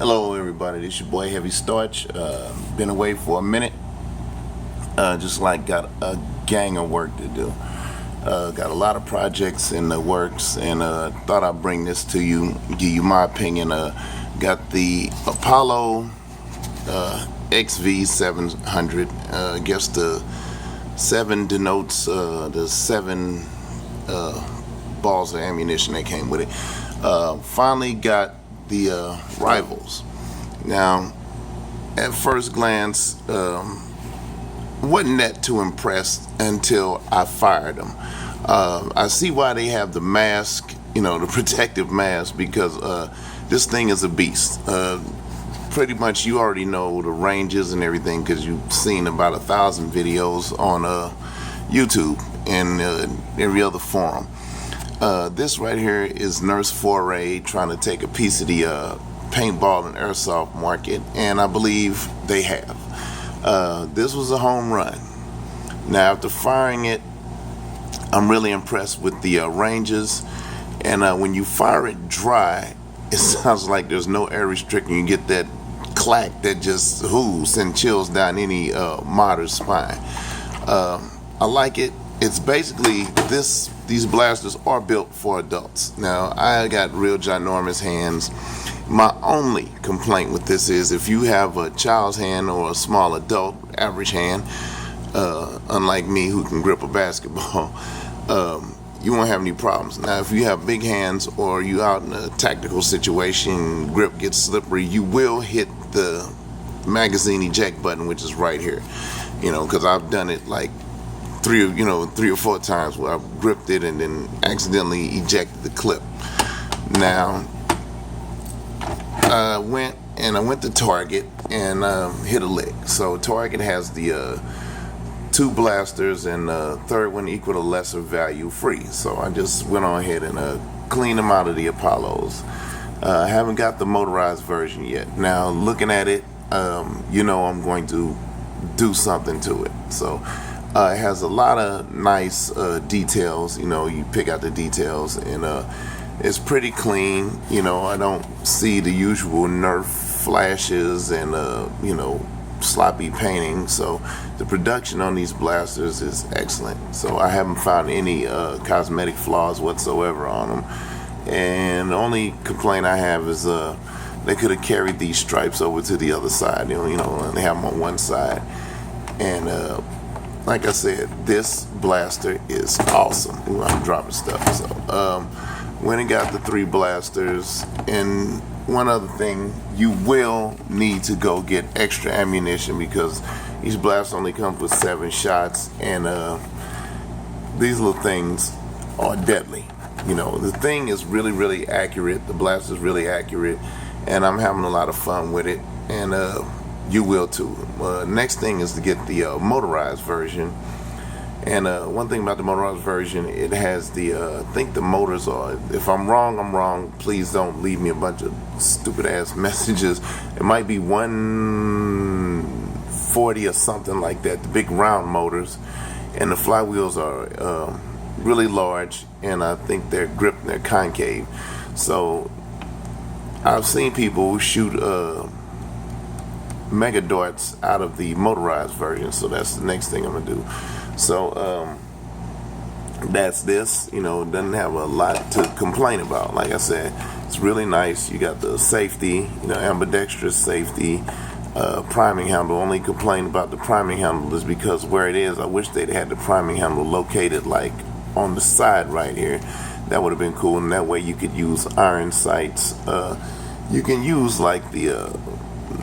Hello everybody, this your boy Heavy Starch. Been away for a minute. Just like got a gang of work to do. Got a lot of projects in the works, and thought I'd bring this to you, give you my opinion. Got the Apollo XV700. I guess the 7 denotes the 7 balls of ammunition that came with it. Finally got the rivals. Now, at first glance, wasn't that too impressed until I fired them. I see why they have the mask, the protective mask, because this thing is a beast. Pretty much you already know the ranges and everything because you've seen about 1,000 videos on YouTube and every other forum. This right here is Nerf's foray trying to take a piece of the paintball and airsoft market, and I believe they have. This was a home run. Now, after firing it, I'm really impressed with the ranges, and when you fire it dry, it sounds like there's no air restriction. You get that clack that just and chills down any modder's spine. I like it. It's basically these blasters are built for adults. Now, I got real ginormous hands. My only complaint with this is if you have a child's hand or a small adult average hand, unlike me who can grip a basketball, you won't have any problems. Now, if you have big hands or you out in a tactical situation, grip gets slippery, you will hit the magazine eject button, which is right here. Because I've done it like 3 or 4 times where I've gripped it and then accidentally ejected the clip. Now, I went to Target and hit a lick. So Target has the 2 blasters, and the third one equal to lesser value free. So I just went on ahead and cleaned them out of the Apollos. I haven't got the motorized version yet. Now, looking at it, I'm going to do something to it. So it has a lot of nice details. You pick out the details, and it's pretty clean. I don't see the usual Nerf flashes and sloppy painting. So the production on these blasters is excellent. So I haven't found any cosmetic flaws whatsoever on them. And the only complaint I have is they could have carried these stripes over to the other side. And they have them on one side. And like I said, this blaster is awesome. I'm dropping stuff. So went and got the 3 blasters. And one other thing, you will need to go get extra ammunition because each blaster only comes with 7 shots, and these little things are deadly. The thing is really, really accurate. The blaster is really accurate, and I'm having a lot of fun with it, and you will too. Next thing is to get the motorized version. And one thing about the motorized version, it has the, I think the motors are, if I'm wrong, I'm wrong. Please don't leave me a bunch of stupid ass messages. It might be 140 or something like that, the big round motors. And the flywheels are really large, and I think they're gripped and they're concave. So I've seen people shoot mega darts out of the motorized version, so that's the next thing I'm gonna do. So that's this. Doesn't have a lot to complain about. Like I said, it's really nice. You got the safety, ambidextrous safety, priming handle. Only complaint about the priming handle is because where it is, I wish they'd had the priming handle located like on the side right here. That would have been cool, and that way you could use iron sights. You can use like the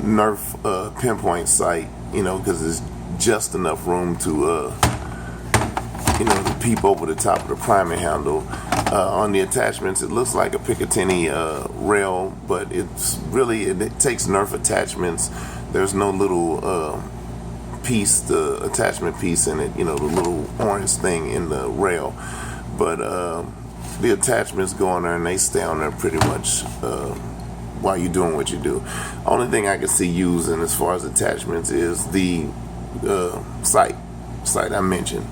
Nerf pinpoint sight, because it's just enough room to to peep over the top of the priming handle. On the attachments, it looks like a Picatinny rail, but it's really, it takes Nerf attachments. There's no little piece, the attachment piece in it, the little orange thing in the rail. But the attachments go on there and they stay on there pretty much while you're doing what you do. Only thing I can see using as far as attachments is the sight I mentioned,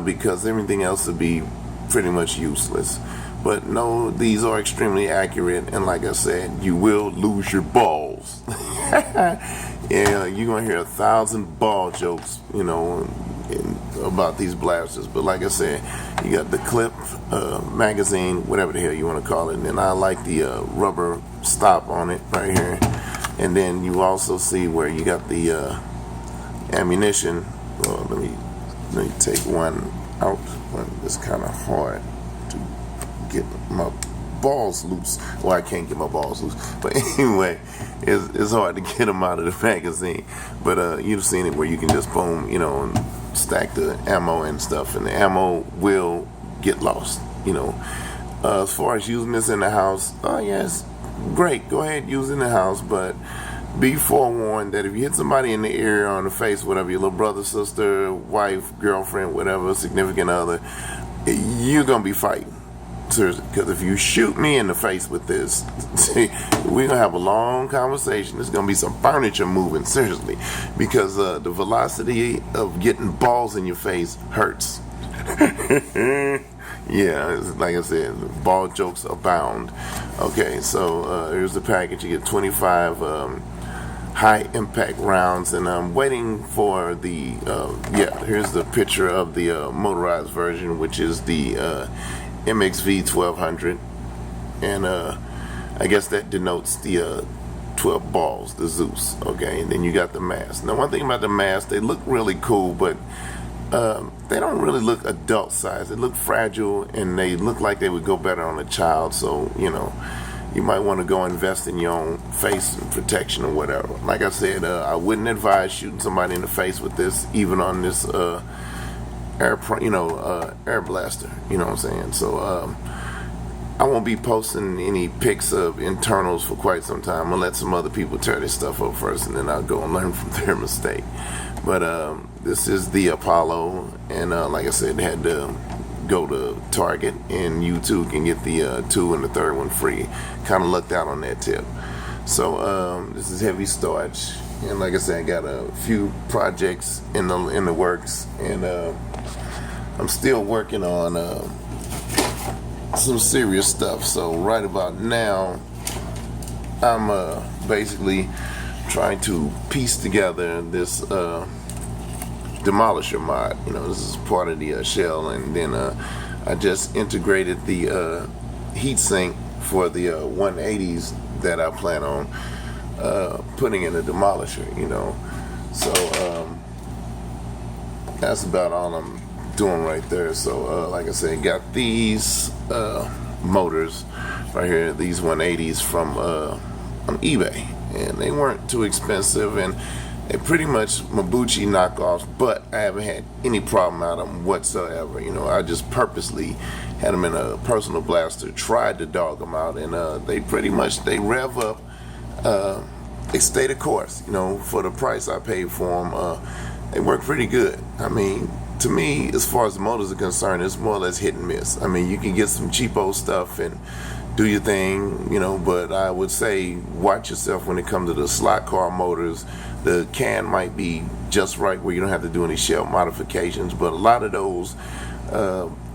because everything else would be pretty much useless. But no, these are extremely accurate, and like I said, you will lose your balls. Yeah, you're gonna hear 1,000 ball jokes, about these blasters. But like I said, you got the clip, magazine, whatever the hell you want to call it, and then I like the rubber stop on it right here. And then you also see where you got the ammunition. Well, let me take one out. It's kind of hard to get my balls loose. Well, I can't get my balls loose, but anyway, it's hard to get them out of the magazine. But you've seen it where you can just boom, and stack the ammo and stuff, and the ammo will get lost. As far as using this in the house, oh yes, great, go ahead, use it in the house, but be forewarned that if you hit somebody in the ear or in the face, whatever, your little brother, sister, wife, girlfriend, whatever, significant other, you're gonna be fighting. Seriously, because if you shoot me in the face with this, we're gonna have a long conversation. There's gonna be some furniture moving, seriously, because the velocity of getting balls in your face hurts. Yeah, like I said, ball jokes abound. Okay, so here's the package. You get 25 high impact rounds, and I'm waiting for the here's the picture of the motorized version, which is the MXV 1200, and I guess that denotes the 12 balls, the Zeus. Okay, and then you got the mask. Now, one thing about the mask, they look really cool, but they don't really look adult size. They look fragile, and they look like they would go better on a child. So you might want to go invest in your own face and protection or whatever. Like I said, I wouldn't advise shooting somebody in the face with this, even on this air blaster. You know what I'm saying? So I won't be posting any pics of internals for quite some time. I'm gonna let some other people tear this stuff up first, and then I'll go and learn from their mistake. But this is the Apollo, and like I said, they had to go to Target, and you too can get the 2 and the 3rd one free. Kind of lucked out on that tip. So this is heavy starch, and like I said, I got a few projects in the works, and I'm still working on some serious stuff. So right about now, I'm basically trying to piece together this demolisher mod. This is part of the shell, and then I just integrated the heatsink for the 180s that I plan on putting in a demolisher. So that's about all I'm doing right there. So like I said, got these motors right here, these 180s from on eBay, and they weren't too expensive, and they're pretty much Mabuchi knockoffs, but I haven't had any problem out of them whatsoever. I just purposely had them in a personal blaster, tried to dog them out, and they rev up. They stay the course, for the price I paid for them. They work pretty good. I mean, to me, as far as the motors are concerned, it's more or less hit and miss. I mean, you can get some cheapo stuff and do your thing, but I would say watch yourself when it comes to the slot car motors. The can might be just right where you don't have to do any shell modifications, but a lot of those,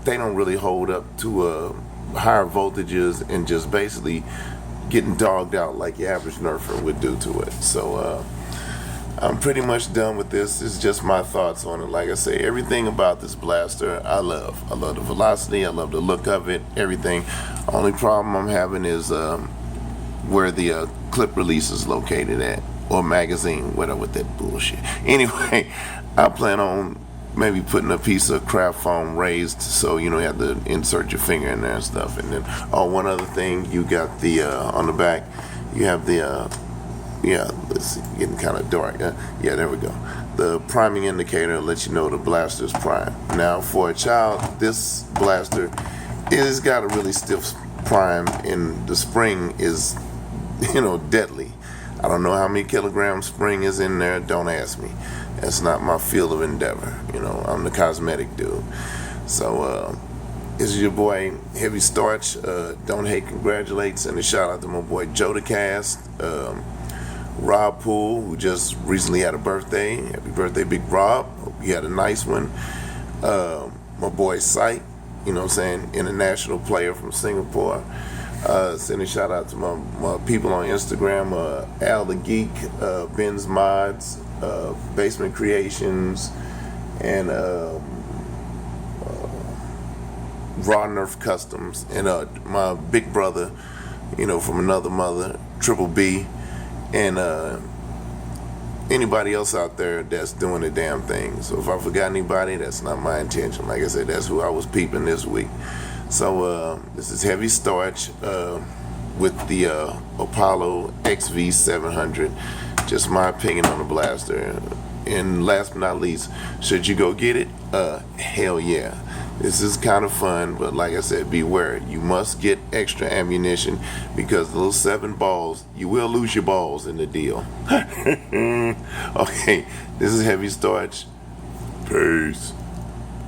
they don't really hold up to higher voltages and just basically getting dogged out like your average Nerfer would do to it. So I'm pretty much done with this. It's just my thoughts on it. Like I say, everything about this blaster I love. I love the velocity, I love the look of it, everything. Only problem I'm having is where the clip release is located at, or magazine, whatever, with that bullshit. Anyway, I plan on maybe putting a piece of craft foam raised, so you have to insert your finger in there and stuff. And then, one other thing, you got the on the back, you have the let's see, getting kind of dark. Yeah, there we go. The priming indicator lets you know the blaster's prime. Now, for a child, this blaster is got a really stiff prime, and the spring is, deadly. I don't know how many kilograms spring is in there. Don't ask me. That's not my field of endeavor. I'm the cosmetic dude. So this is your boy Heavy Starch. Don't Hate congratulates, and a shout out to my boy Joe the Cast, Rob Poole, who just recently had a birthday. Happy birthday, Big Rob. Hope you had a nice one. My boy Sight, you know what I'm saying, international player from Singapore. Send a shout out to my people on Instagram, Al the Geek, Ben's Mods, Basement Creations, and Raw Nerf Customs, and my big brother, you know, from another mother, Triple B, and anybody else out there that's doing the damn thing. So if I forgot anybody, that's not my intention. Like I said, that's who I was peeping this week. So this is Heavy Starch with the Apollo XV700. Just my opinion on the blaster. And last but not least, should you go get it? Hell yeah. This is kind of fun, but like I said, beware. You must get extra ammunition because those 7 balls, you will lose your balls in the deal. Okay, this is Heavy Starch. Peace.